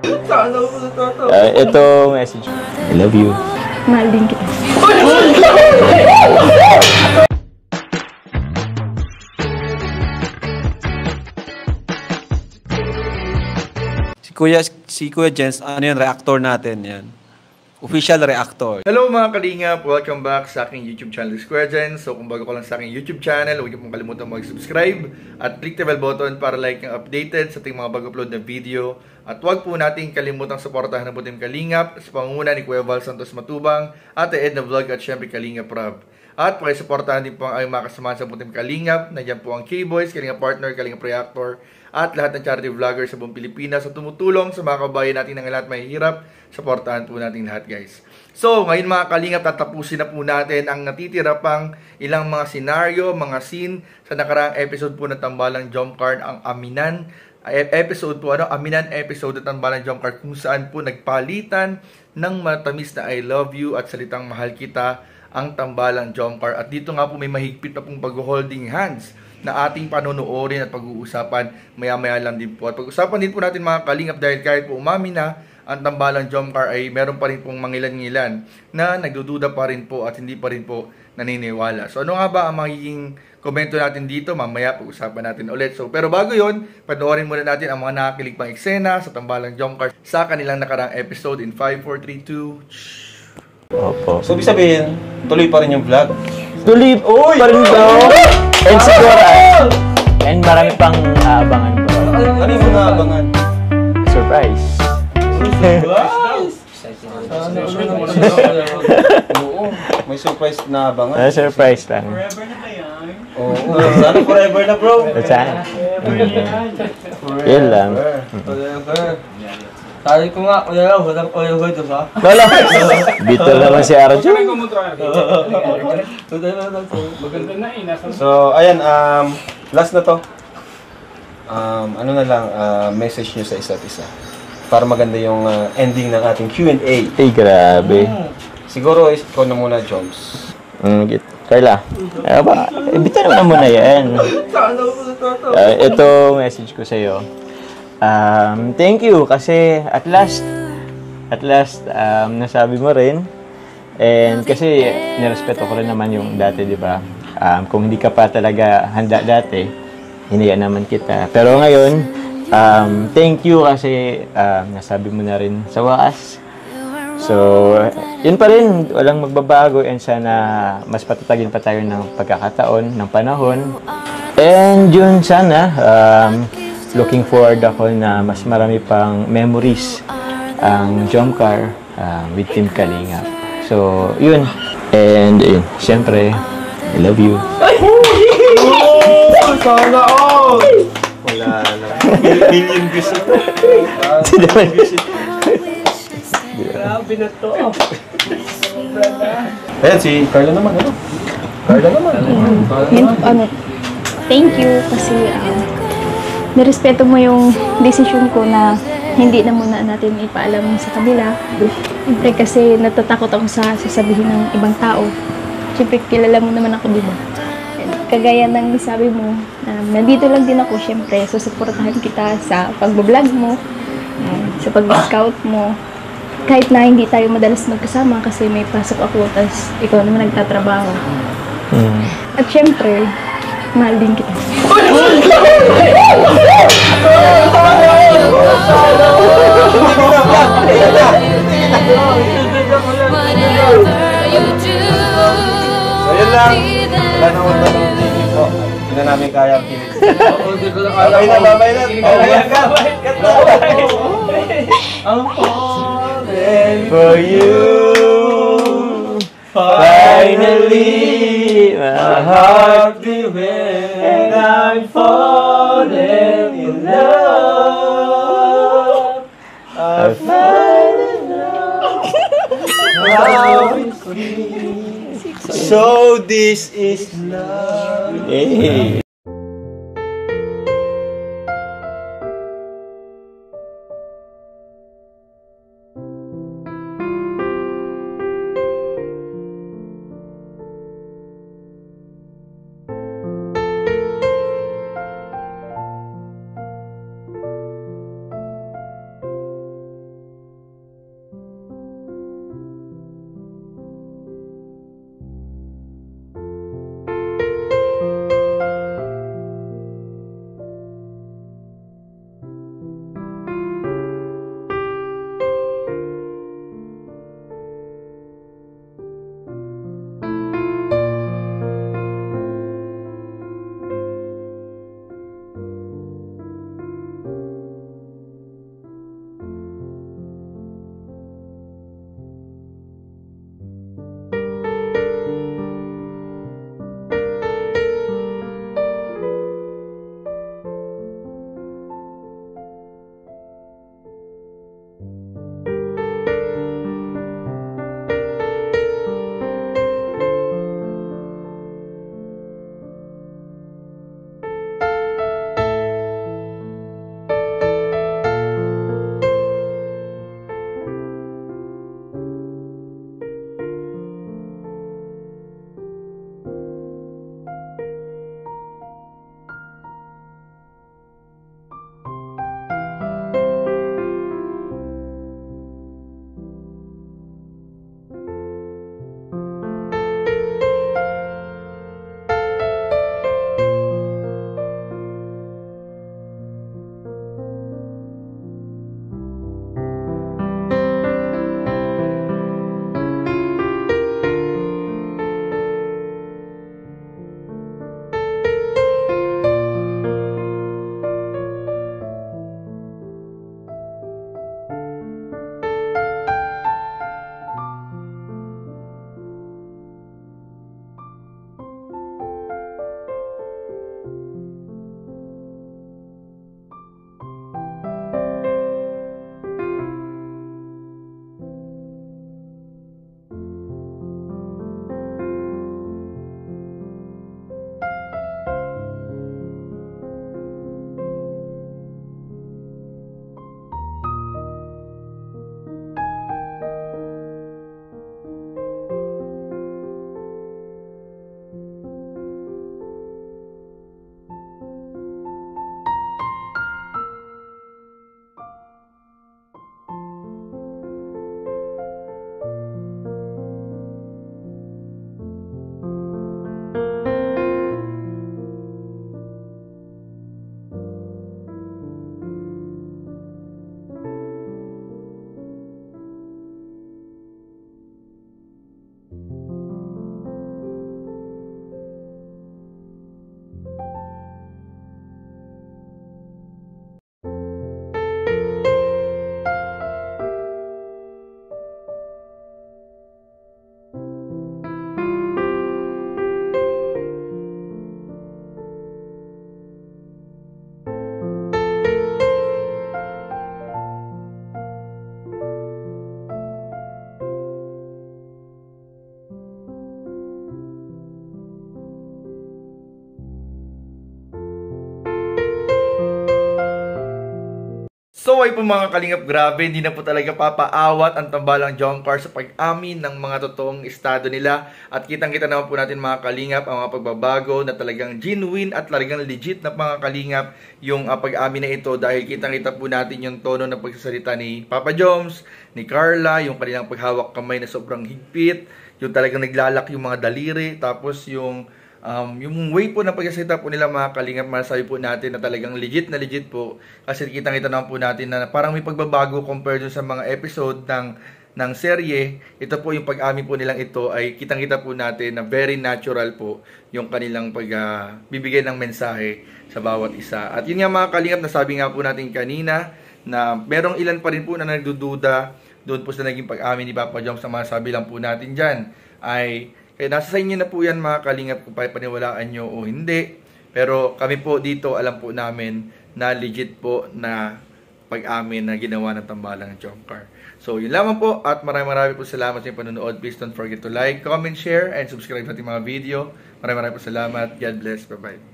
Ito message. I love you. Mahal din kita. Si Kuya Jens, ano yan, reactor natin yan. Official reactor. Hello mga kalingap! Welcome back sa aking YouTube channel, Kuya Jens. So kung bago ka lang sa aking YouTube channel, huwag niyo pong kalimutan mag-subscribe at click the bell button para like ang updated sa ating mga bago-upload na video. At huwag po natin kalimutang suportahan ng Butim Kalingap sa pangunguna ni Kuya Val Santos Matubang, Ate Edna Vlog at syempre Kalingap Rob. At pakisuportahan din po ang aming mga kasamahan sa Butim Kalingap. Nandiyan po ang K-Boys, Kalingap Partner, Kalingap Reactor, at lahat ng charity vloggers sa buong Pilipinas sa tumutulong sa mga kabayan natin ng lahat may hirap. Supportahan po natin lahat, guys. So, ngayon mga kalingap, tatapusin na po natin ang natitira pang ilang mga senaryo, mga scene sa nakaraang episode po ng Tambalang Jump Card, ang Aminan episode po, Aminan episode ng Tambalang Jump Card, kung saan po nagpalitan ng matamis na I love you at salitang mahal kita ang Tambalang Jump Card. At dito nga po may mahigpit na pong pag-holding hands na ating panonoorin at pag-uusapan maya-maya lang din po. At pag-usapan din po natin mga kalingap dahil kahit po umami na ang Tambalang Jump Card ay meron pa rin pong mangilan-ngilan na nagdududa pa rin po at hindi pa rin po naniniwala. So ano nga ba ang magiging komento natin dito? Mamaya pag-usapan natin ulit. So pero bago yon, panoorin muna natin ang mga nakakilig pang eksena sa Tambalang Jump Card sa kanilang nakarang episode in 5, 4, 3, 2... Opo. So, ibig sabihin, tuloy pa rin yung vlog. Tuloy pa rin bro. And siguro, and marami pang aabangan bro. Ano yung mga abangan? Surprise. Oo, may surprise na abangan. Surprise lang. Forever na ba yan? Oo, sana forever na bro. Sana. Yun lang. Forever. Sabi ko nga, kuya lang, walang oil hood, diba? Lolo! Bito naman si Arjo. Maganda na eh, nasa... So, ayan, last na to. Ano na lang, message nyo sa isa't isa. Para maganda yung ending ng ating Q&A. Ay, grabe. Siguro, ikaw na muna, Joms. Carla, bito naman muna yan. Ito message ko sa'yo. Thank you kasi at last nasabi mo rin, and kasi nirespeto ko rin naman yung dati, di ba? Kung hindi ka pa talaga handa dati, hinayaan naman kita. Pero ngayon, thank you kasi nasabi mo na rin sa wakas. So, yun pa rin, walang magbabago, and sana mas patatagin pa tayo ng pagkakataon, ng panahon. And yun sana, looking forward ako na mas marami pang memories ang Jump Car with Team Kalingap. So, yun. And, yun. Siyempre, I love you. Sana all! Wala na. Million views ito. Grabe na to. Ayan, si Carla naman, ano? Carla naman. Thank you kasi nirespeto mo yung desisyon ko na hindi na muna natin ipaalam sa kanila. Siyempre kasi natatakot ako sa sasabihin ng ibang tao. Siyempre kilala mo naman ako, diba? Kagaya ng sabi mo, nandito lang din ako, siyempre, susuportahan kita sa pag-vlog mo, sa pag-scout mo. Kahit na hindi tayo madalas magkasama kasi may pasok ako, tapos ikaw naman nagtatrabaho. At siyempre, mahal din kita. So yun lang. Wala na akong tanong dito. Hindi na namin kaya ang kilig. Babay na. I'm falling For you, finally, my heart beat and I'm falling in love. I finally know how it feels. So this is love. Hey. away po mga kalingap, grabe, hindi na po talaga papaawat ang tambalang Jomcar sa pag-amin ng mga totoong estado nila. At kitang-kita naman po natin mga kalingap ang mga pagbabago na talagang genuine at talagang legit na mga kalingap yung pag-amin na ito, dahil kitang-kita po natin yung tono ng pagsasalita ni Papa Joms, ni Carla, yung kanilang paghawak kamay na sobrang higpit, yung talagang naglalak yung mga daliri, tapos yung way po na pagsasalita po nila mga kalingap, masasabi po natin na talagang legit po, kasi kitang-kita naman po natin na parang may pagbabago compared sa mga episode ng serye. Ito po yung pag-amin po nilang ito ay kitang-kita po natin na very natural po yung kanilang bibigay ng mensahe sa bawat isa. At yun nga mga kalingap, nasabi nga po natin kanina na merong ilan pa rin po na nagdududa doon po sa naging pag-amin ni Papa Joms. Ang masabi lang po natin dyan ay nasa sa inyo na po yan mga kalingap kung paniwalaan nyo o hindi. Pero kami po dito, alam po namin na legit po na pag-amin na ginawa ng tambalang Jomcar. So yun lamang po, at maraming po salamat sa inyong panonood. Please don't forget to like, comment, share, and subscribe sa ating mga video. Maraming po salamat. God bless. Bye-bye.